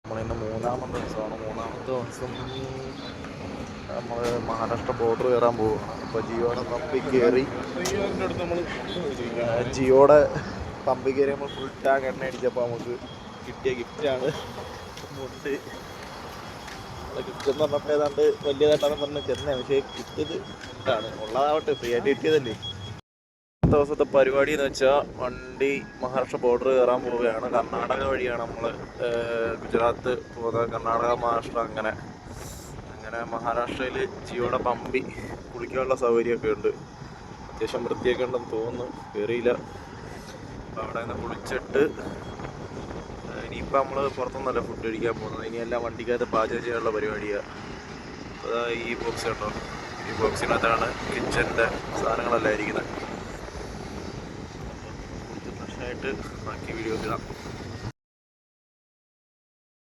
നമ്മളിന്ന് മൂന്നാമത്തെ ദിവസമാണ്. മൂന്നാമത്തെ ദിവസം നമ്മൾ മഹാരാഷ്ട്ര ബോർഡർ കയറാൻ പോവുകയാണ്. അപ്പോൾ ജിയോയുടെ പമ്പിൽ കയറി നമ്മൾ ഫുൾ ടാങ്ക് എണ്ണ അടിച്ചപ്പോൾ നമുക്ക് കിട്ടിയ ഗിഫ്റ്റാണ് മുണ്ട്. ഗിഫ്റ്റ് എന്ന് പറഞ്ഞപ്പോൾ ഏതാണ്ട് വലിയതായിട്ടാണ് പറഞ്ഞ് ചെന്നേ, പക്ഷേ കിട്ടിയത് ഇതാണ്. ഉള്ളതാവട്ടെ, ഫ്രീ ആയിട്ട് കിട്ടിയതല്ലേ. ദിവസത്തെ പരിപാടി എന്ന് വെച്ചാൽ വണ്ടി മഹാരാഷ്ട്ര ബോർഡർ കയറാൻ പോവുകയാണ്. കർണാടക വഴിയാണ് നമ്മൾ ഗുജറാത്ത് പോകുന്നത്. കർണാടക, മഹാരാഷ്ട്ര അങ്ങനെ മഹാരാഷ്ട്രയിൽ ജിയോയുടെ പമ്പി കുളിക്കാനുള്ള സൗകര്യമൊക്കെ ഉണ്ട്. അത്യാവശ്യം വൃത്തിയൊക്കെ ഉണ്ടെന്ന് തോന്നുന്നു, കയറിയില്ല. അപ്പോൾ അവിടെ നിന്ന് കുളിച്ചിട്ട് ഇനിയിപ്പോൾ നമ്മൾ പുറത്തുനിന്നല്ല ഫുഡ് കഴിക്കാൻ പോകുന്നത്. ഇനിയെല്ലാം വണ്ടിക്കകത്ത് പാചകം ചെയ്യാനുള്ള പരിപാടിയാണ്. അപ്പോൾ ഈ ബോക്സ് കേട്ടോ, ഈ ബോക്സിനകത്താണ് കിച്ചൻ്റെ സാധനങ്ങളെല്ലാം ഇരിക്കുന്നത്. ഫ്രഷായിട്ട് ബാക്കി വീഡിയോസ് ഇടാം.